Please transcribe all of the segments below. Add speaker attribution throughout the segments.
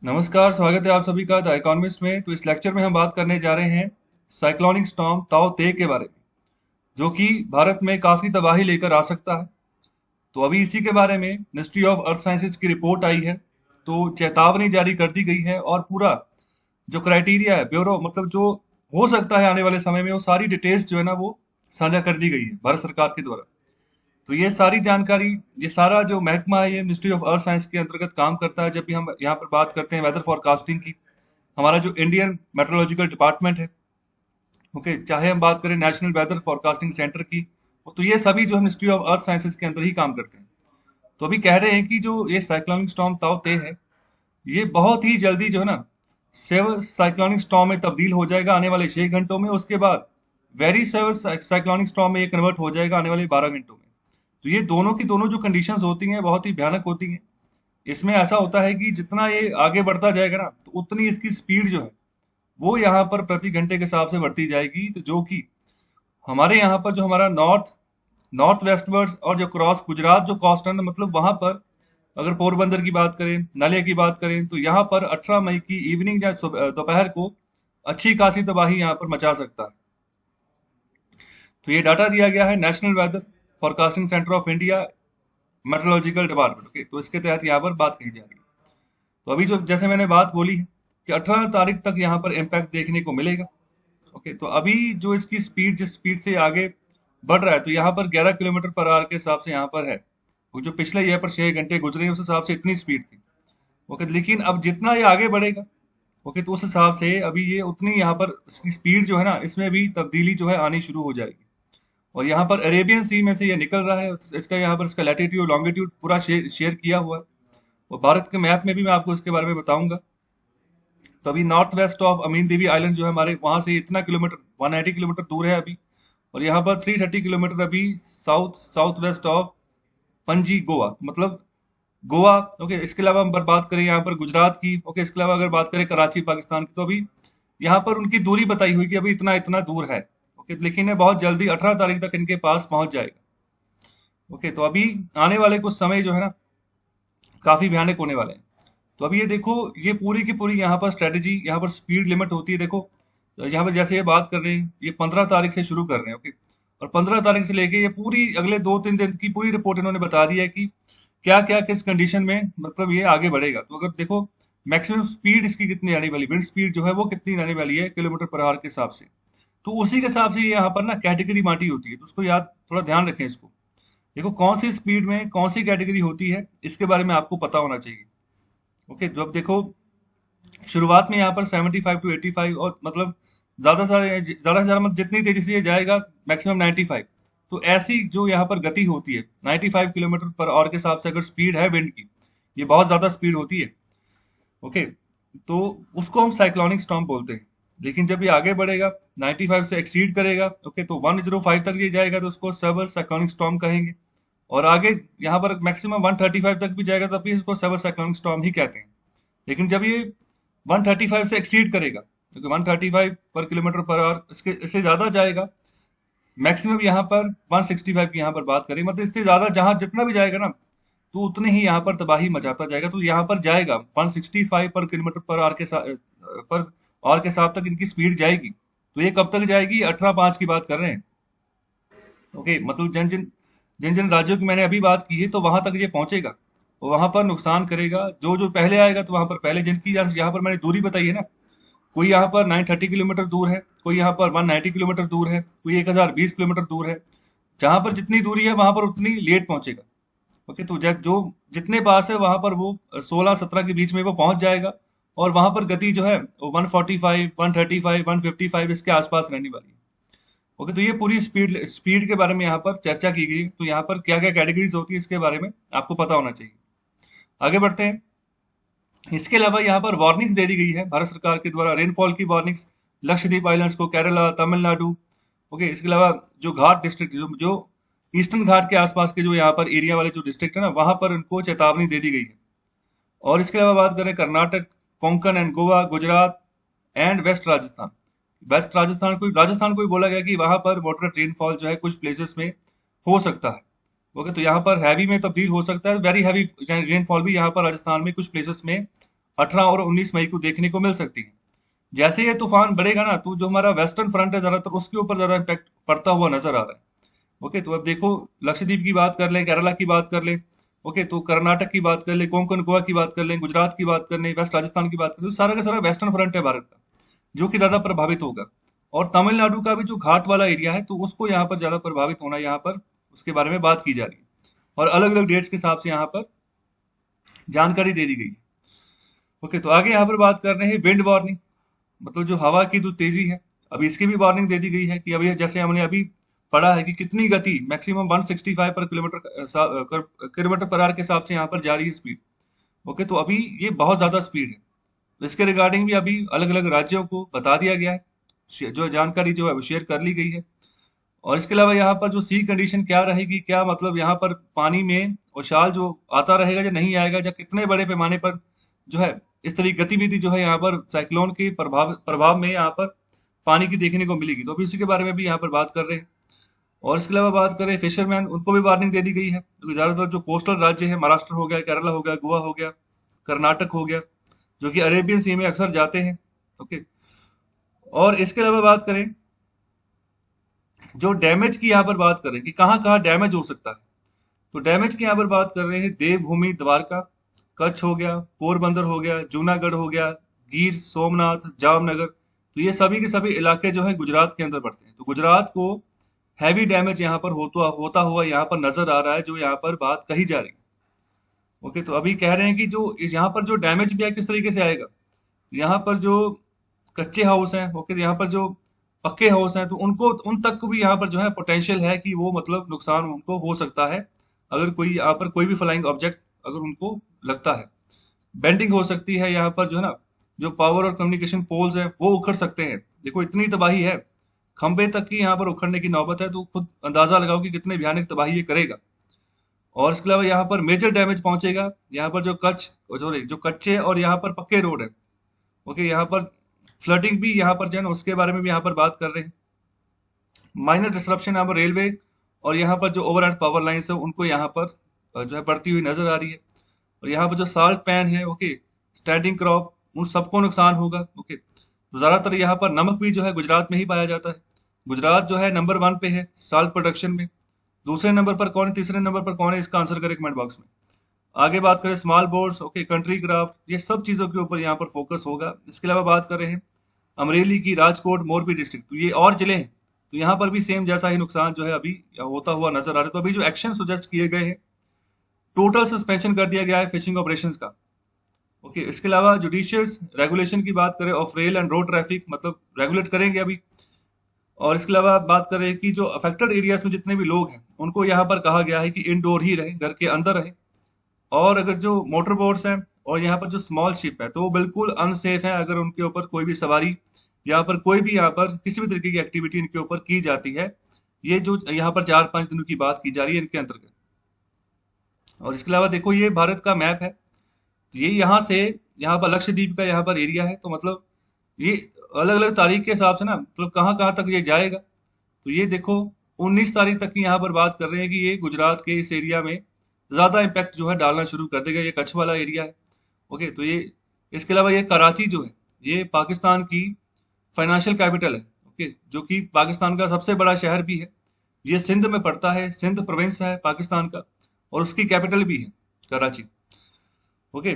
Speaker 1: नमस्कार, स्वागत है आप सभी का द इकोनॉमिस्ट में। तो इस लेक्चर में हम बात करने जा रहे हैं साइक्लोनिक स्टॉर्म ताऊ ते के बारे में, जो कि भारत में काफी तबाही लेकर आ सकता है। तो अभी इसी के बारे में मिनिस्ट्री ऑफ अर्थ साइंसेज की रिपोर्ट आई है। तो चेतावनी जारी कर दी गई है और पूरा जो क्राइटेरिया है, ब्यूरो मतलब जो हो सकता है आने वाले समय में, वो सारी डिटेल्स जो है ना वो साझा कर दी गई है भारत सरकार के द्वारा। तो ये सारी जानकारी, ये सारा जो महकमा है, ये मिनिस्ट्री ऑफ अर्थ साइंस के अंतर्गत काम करता है। जब भी हम यहाँ पर बात करते हैं वेदर फोरकास्टिंग की, हमारा जो इंडियन मेट्रोलॉजिकल डिपार्टमेंट है, ओके, चाहे हम बात करें नेशनल वेदर फोरकास्टिंग सेंटर की, तो ये सभी जो है मिनिस्ट्री ऑफ अर्थ साइंसेज के अंदर ही काम करते हैं। तो अभी कह रहे हैं कि जो ये साइक्लोनिक स्टॉर्म ताऊ ते है, ये बहुत ही जल्दी जो है ना सेवर साइक्लोनिक स्टॉर्म में तब्दील हो जाएगा आने वाले 6 घंटों में। उसके बाद वेरी सेवर साइक्लोनिक स्टॉर्म में ये कन्वर्ट हो जाएगा आने वाले 12 घंटों में। तो ये दोनों की दोनों जो कंडीशंस होती हैं बहुत ही भयानक होती हैं। इसमें ऐसा होता है कि जितना ये आगे बढ़ता जाएगा ना, तो उतनी इसकी स्पीड जो है वो यहाँ पर प्रति घंटे के हिसाब से बढ़ती जाएगी। तो जो कि हमारे यहाँ पर जो हमारा नॉर्थ नॉर्थ वेस्टवर्ड्स और जो क्रॉस गुजरात जो कोस्ट है ना, मतलब वहां पर अगर पोरबंदर की बात करें, नालिया की बात करें, तो यहाँ पर 18 मई की इवनिंग या दोपहर को अच्छी खासी तबाही यहाँ पर मचा सकता है। तो ये डाटा दिया गया है National Weather Forecasting Centre of India Meteorological Department. Okay, तो इसके तहत यहाँ पर बात कही जा रही है। तो अभी जो जैसे मैंने बात बोली है कि 18 तारीख तक यहाँ पर इम्पैक्ट देखने को मिलेगा। ओके, तो अभी जो इसकी स्पीड, जिस स्पीड से आगे बढ़ रहा है, तो यहाँ पर 11 किलोमीटर पर आवर के हिसाब से यहाँ पर है। वो जो पिछले यहाँ पर 6 घंटे गुजरे हैं, उस हिसाब से इतनी स्पीड थी। ओके, लेकिन अब जितना ये आगे बढ़ेगा, ओके, तो उस हिसाब से अभी ये उतनी यहाँ पर इसकी स्पीड जो है ना, इसमें भी तब्दीली जो है आनी शुरू हो जाएगी। और यहाँ पर अरेबियन सी में से ये निकल रहा है। तो इसका यहाँ पर इसका लैटिट्यूड लॉन्गिट्यूड पूरा शेयर किया हुआ है, और भारत के मैप में भी मैं आपको इसके बारे में बताऊंगा। तो अभी north west of Amindivi island जो है हमारे वहां से इतना किलोमीटर, 180 किलोमीटर दूर है अभी। और यहाँ पर 330 किलोमीटर अभी south south west of Panaji Goa, मतलब गोवा। ओके, इसके अलावा हम बात करें यहाँ पर गुजरात की, ओके, इसके अलावा अगर बात करें कराची पाकिस्तान की, तो अभी यहाँ पर उनकी दूरी बताई हुई कि अभी इतना इतना दूर है। ओके, लेकिन ये बहुत जल्दी 18 तारीख तक इनके पास पहुंच जाएगा। ओके, तो अभी आने वाले कुछ समय जो है ना काफी भयानक होने वाले हैं। तो अभी ये देखो, ये पूरी की पूरी यहाँ पर स्ट्रेटेजी, यहाँ पर स्पीड लिमिट होती है। देखो, यहाँ पर जैसे ये बात कर रहे हैं, ये 15 तारीख से शुरू कर रहे हैं। ओके, और 15 तारीख से लेके ये पूरी अगले 2-3 दिन की पूरी रिपोर्ट इन्होंने बता दी है कि क्या क्या किस कंडीशन में मतलब ये आगे बढ़ेगा। तो अगर देखो मैक्सिमम स्पीड इसकी कितनी आने वाली, विंड स्पीड जो है वो कितनी आने वाली है किलोमीटर पर आवर के हिसाब से, तो उसी के हिसाब से ये यहाँ पर ना कैटेगरी बांटी होती है। तो उसको याद, थोड़ा ध्यान रखें इसको। देखो कौन सी स्पीड में कौन सी कैटेगरी होती है, इसके बारे में आपको पता होना चाहिए। ओके, जब देखो शुरुआत में यहाँ पर 75 to 85, और मतलब ज्यादा से ज्यादा मतलब जितनी तेजी से ये जाएगा मैक्सिमम 95। तो ऐसी जो यहाँ पर गति होती है 95 किलोमीटर पर आवर के हिसाब से, अगर स्पीड है विंड की, ये बहुत ज्यादा स्पीड होती है। ओके, तो उसको हम साइक्लोनिक स्टॉर्म बोलते हैं। लेकिन जब ये आगे बढ़ेगा, 95 से एक्सीड करेगा, ओके, तो 105 तक ये जाएगा, तो उसको सर्वर साइक्लोनिक स्टॉर्म कहेंगे। और आगे यहाँ पर मैक्सिमम 135 तक भी जाएगा, तब भी इसको सर्वर साइक्लोनिक स्टॉर्म ही कहते हैं। लेकिन जब ये 135 से एक्सीड करेगा, क्योंकि 135 पर किलोमीटर पर आवर, इसके इससे ज्यादा जाएगा, मैक्सिमम यहाँ पर 165 की यहाँ पर बात करें, मतलब इससे ज्यादा जहां जितना भी जाएगा ना, तो उतने ही यहाँ पर तबाही मचाता जाएगा। तो यहाँ पर जाएगा 165 पर किलोमीटर पर आवर के साथ, पर आवर के साथ तक इनकी स्पीड जाएगी। तो ये कब तक जाएगी? 18/5 की बात कर रहे हैं। ओके, मतलब जिन जिन जिन जिन राज्यों की मैंने अभी बात की है, तो वहां तक ये पहुंचेगा, और वहां पर नुकसान करेगा। जो जो पहले आएगा तो वहां पर पहले, जिनकी यहाँ पर मैंने दूरी बताई है ना, कोई यहाँ पर 930 किलोमीटर दूर है, कोई यहाँ पर 190 किलोमीटर दूर है, कोई 1020 किलोमीटर दूर है। जहां पर जितनी दूरी है वहां पर उतनी लेट पहुंचेगा। ओके, तो जो जितने पास है वहां पर वो 16-17 के बीच में वो पहुंच जाएगा। और वहां पर गति जो है वो 145, 135, 155 इसके आसपास रहने वाली है। ओके, तो ये पूरी स्पीड स्पीड के बारे में यहाँ पर चर्चा की गई। तो यहाँ पर क्या क्या कैटेगरीज होती है इसके बारे में आपको पता होना चाहिए। आगे बढ़ते हैं। इसके अलावा यहाँ पर वार्निंग्स दे दी गई है भारत सरकार के द्वारा, रेनफॉल की वार्निंग्स लक्षद्वीप आइलैंड्स को, केरला, तमिलनाडु। ओके, इसके अलावा जो घाट डिस्ट्रिक्ट, जो ईस्टर्न घाट के आसपास के जो यहाँ पर एरिया वाले जो डिस्ट्रिक्ट है ना, वहां पर उनको चेतावनी दे दी गई है। और इसके अलावा बात करें Karnataka, Konkan and Goa, Gujarat and west Rajasthan. West Rajasthan को भी बोला गया कि वहां पर मॉडरेट रेनफॉल जो है कुछ प्लेसेस में हो सकता है। ओके, तो यहाँ पर हैवी में तब्दील हो सकता है, वेरी हैवी रेनफॉल भी यहाँ पर राजस्थान में कुछ प्लेसेस में 18 और 19 मई को देखने को मिल सकती है। जैसे ये तूफान बढ़ेगा ना, तो जो हमारा वेस्टर्न फ्रंट है ज्यादातर, उसके ऊपर ज्यादा इम्पैक्ट पड़ता हुआ नजर आ रहा है। ओके, तो अब देखो, लक्षद्वीप की बात कर लें, केरला की बात कर लें, ओके, तो कर्नाटक की बात कर लें, कोंकण गोवा की बात कर लें, गुजरात की बात कर लें, वेस्ट राजस्थान की बात कर लें, तो सारा का सारा वेस्टर्न फ्रंट है भारत का, जो कि ज्यादा प्रभावित होगा। और तमिलनाडु का भी जो घाट वाला एरिया है, तो उसको यहाँ पर ज्यादा प्रभावित होना, यहाँ पर उसके बारे में बात की जा रही है। और अलग अलग डेट्स के हिसाब से यहाँ पर जानकारी दे दी गई है। ओके, तो आगे यहाँ पर बात कर रहे हैं विंड वार्निंग, मतलब जो हवा की जो तेजी है, अभी इसकी भी वार्निंग दे दी गई है कि अभी जैसे हमने अभी पढ़ा है कि कितनी गति मैक्सिमम 165 पर किलोमीटर पर आवर के हिसाब से यहाँ पर जा रही है स्पीड। ओके, तो अभी ये बहुत ज्यादा स्पीड है। तो इसके रिगार्डिंग भी अभी अलग अलग राज्यों को बता दिया गया है, जो जानकारी जो है वो शेयर कर ली गई है। और इसके अलावा यहाँ पर जो सी कंडीशन क्या रहेगी, क्या मतलब यहाँ पर पानी में उछाल जो आता रहेगा या नहीं आएगा, या कितने बड़े पैमाने पर जो है इस तरह की गतिविधि जो है यहाँ पर साइक्लोन के प्रभाव प्रभाव में यहाँ पर पानी की देखने को मिलेगी। तो अभी उसी के बारे में भी यहाँ पर बात कर रहे हैं। और इसके अलावा बात करें फिशरमैन, उनको भी वार्निंग दे दी गई है, क्योंकि ज्यादातर जो कोस्टल राज्य है, महाराष्ट्र हो गया, केरला हो गया, गोवा हो गया, कर्नाटक हो गया, जो कि अरेबियन सी में अक्सर जाते हैं। ओके, और इसके अलावा बात करें जो डैमेज की यहाँ पर बात करें कि कहाँ कहाँ डैमेज हो सकता है, तो डैमेज की यहाँ पर बात कर रहे हैं देवभूमि द्वारका, कच्छ हो गया, पोरबंदर हो गया, जूनागढ़ हो गया, गिर सोमनाथ, जामनगर, तो ये सभी के सभी इलाके जो है गुजरात के अंदर पड़ते हैं। तो गुजरात को हैवी डैमेज यहाँ पर होता हुआ यहाँ पर नजर आ रहा है, जो यहाँ पर बात कही जा रही है। ओके, तो अभी कह रहे हैं कि जो इस यहाँ पर जो डैमेज भी है किस तरीके से आएगा, यहाँ पर जो कच्चे हाउस हैं, ओके, यहाँ पर जो पक्के हाउस हैं, तो उनको उन तक भी यहाँ पर जो है पोटेंशियल है कि वो मतलब नुकसान उनको हो सकता है, अगर कोई यहाँ पर कोई भी फ्लाइंग ऑब्जेक्ट अगर उनको लगता है। बेंडिंग हो सकती है यहाँ पर, जो है ना, जो पावर और कम्युनिकेशन पोल्स हैं वो उखड़ सकते हैं। देखो इतनी तबाही है, खंबे तक की यहाँ पर उखड़ने की नौबत है, तो खुद अंदाजा लगाओ कि कितने भयानक तबाही ये करेगा। और इसके अलावा यहाँ पर मेजर डैमेज पहुंचेगा यहाँ पर जो जो कच्चे और यहाँ पर पक्के रोड है। ओके, यहाँ पर फ्लडिंग भी यहाँ पर जो है ना, उसके बारे में भी यहाँ पर बात कर रहे हैं। माइनर डिसरप्शन यहाँ पर रेलवे और यहाँ पर जो ओवर एंड पावर लाइन्स है उनको यहाँ पर जो है बढ़ती हुई नजर आ रही है। और यहाँ पर जो साल्ट पैन है, ओके, स्टैंडिंग क्रॉप, उन सबको नुकसान होगा। ओके, तो ज्यादातर यहाँ पर नमक भी जो है गुजरात में ही पाया जाता है। गुजरात जो है नंबर 1 पे है साल्ट प्रोडक्शन में। दूसरे नंबर पर कौन है, तीसरे नंबर पर कौन है, इसका आंसर करें कमेंट बॉक्स में। आगे बात करें small boards, okay, country craft, ये सब चीजों के ऊपर यहाँ पर फोकस होगा। इसके अलावा बात कर रहे हैं अमरेली की, राजकोट, मोरबी डिस्ट्रिक्ट, तो ये और जिले हैं, तो यहाँ पर भी सेम जैसा ही नुकसान जो है अभी होता हुआ नजर आ रहा है। तो अभी जो एक्शन सुजेस्ट किए गए हैं, टोटल सस्पेंशन कर दिया गया है फिशिंग ऑपरेशंस का। ओके, इसके अलावा जुडिशियस रेगुलेशन की बात करें of rail and road traffic, मतलब रेगुलेट करेंगे अभी। और इसके अलावा बात करें कि जो अफेक्टेड एरियाज में जितने भी लोग हैं उनको यहाँ पर कहा गया है कि इंडोर ही रहें, घर के अंदर रहें। और अगर जो मोटर बोट्स हैं और यहाँ पर जो स्मॉल शिप है, तो वो बिल्कुल अनसेफ है, अगर उनके ऊपर कोई भी सवारी, यहाँ पर कोई भी यहाँ पर किसी भी तरीके की एक्टिविटी इनके ऊपर की जाती है। ये जो यहाँ पर 4-5 दिनों की बात की जा रही है इनके अंतर्गत। और इसके अलावा देखो ये भारत का मैप है, ये यहाँ से यहाँ पर लक्षद्वीप का यहाँ पर एरिया है, तो मतलब ये अलग अलग तारीख के हिसाब से ना, मतलब कहाँ कहाँ तक ये जाएगा। तो ये देखो 19 तारीख तक की यहाँ पर बात कर रहे हैं कि ये गुजरात के इस एरिया में ज्यादा इम्पैक्ट जो है डालना शुरू कर देगा, ये कच्छ वाला एरिया है। ओके, तो ये इसके अलावा ये कराची जो है, ये पाकिस्तान की फाइनेंशियल कैपिटल है। ओके, जो कि पाकिस्तान का सबसे बड़ा शहर भी है, ये सिंध में पड़ता है, सिंध प्रोविंस है पाकिस्तान का, और उसकी कैपिटल भी है कराची। ओके,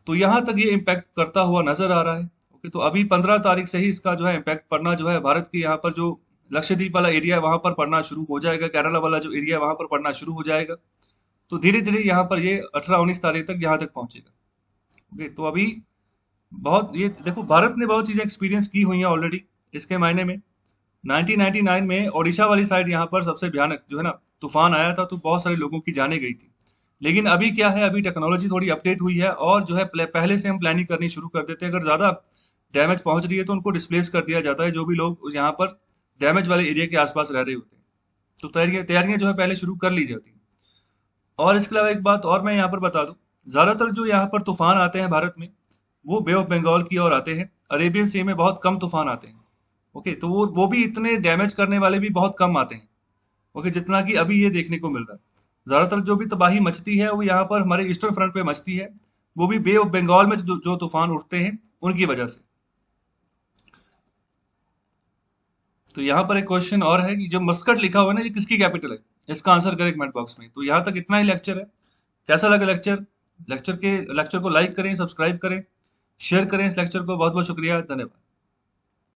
Speaker 1: तो यहाँ तक ये इम्पैक्ट करता हुआ नजर आ रहा है। ओके, तो अभी 15 तारीख से ही इसका जो है इम्पैक्ट पड़ना जो है भारत के यहाँ पर जो लक्षद्वीप वाला एरिया है वहां पर पड़ना शुरू हो जाएगा, केरला वाला जो एरिया है वहां पर पड़ना शुरू हो जाएगा। तो धीरे धीरे यहाँ पर ये 18-19 तारीख तक यहाँ तक पहुंचेगा। ओके, तो अभी बहुत ये देखो भारत ने बहुत चीजें एक्सपीरियंस की हुई हैं ऑलरेडी। इसके मायने में 1999 में ओडिशा वाली साइड यहाँ पर सबसे भयानक जो है ना तूफान आया था, तो बहुत सारे लोगों की जानें गई थी। लेकिन अभी क्या है, अभी टेक्नोलॉजी थोड़ी अपडेट हुई है, और जो है पहले से हम प्लानिंग करनी शुरू कर देते हैं। अगर ज्यादा डैमेज पहुंच रही है तो उनको डिस्प्लेस कर दिया जाता है, जो भी लोग यहाँ पर डैमेज वाले एरिया के आसपास रह रहे होते हैं। तो तैयारियां तैयारियां जो है पहले शुरू कर ली जाती हैं। और इसके अलावा एक बात और मैं यहाँ पर बता दूं, ज्यादातर जो यहाँ पर तूफान आते हैं भारत में, वो बे ऑफ बंगाल की ओर आते हैं। अरेबियन सी में बहुत कम तूफान आते हैं। ओके, तो वो भी इतने डैमेज करने वाले भी बहुत कम आते हैं। ओके, जितना कि अभी ये देखने को मिल रहा है। ज्यादातर जो भी तबाही मचती है वो यहाँ पर हमारे ईस्टर्न फ्रंट पे मचती है, वो भी बे ऑफ बंगाल में जो तूफान उठते हैं उनकी वजह से। तो यहाँ पर एक क्वेश्चन और है कि जो मस्कट लिखा हुआ है ना, ये किसकी कैपिटल है? इसका आंसर करें कमेंट बॉक्स में। तो यहाँ तक इतना ही लेक्चर है। कैसा लगा लेक्चर? लेक्चर को लाइक करें, सब्सक्राइब करें, शेयर करें इस लेक्चर को। बहुत बहुत शुक्रिया, धन्यवाद।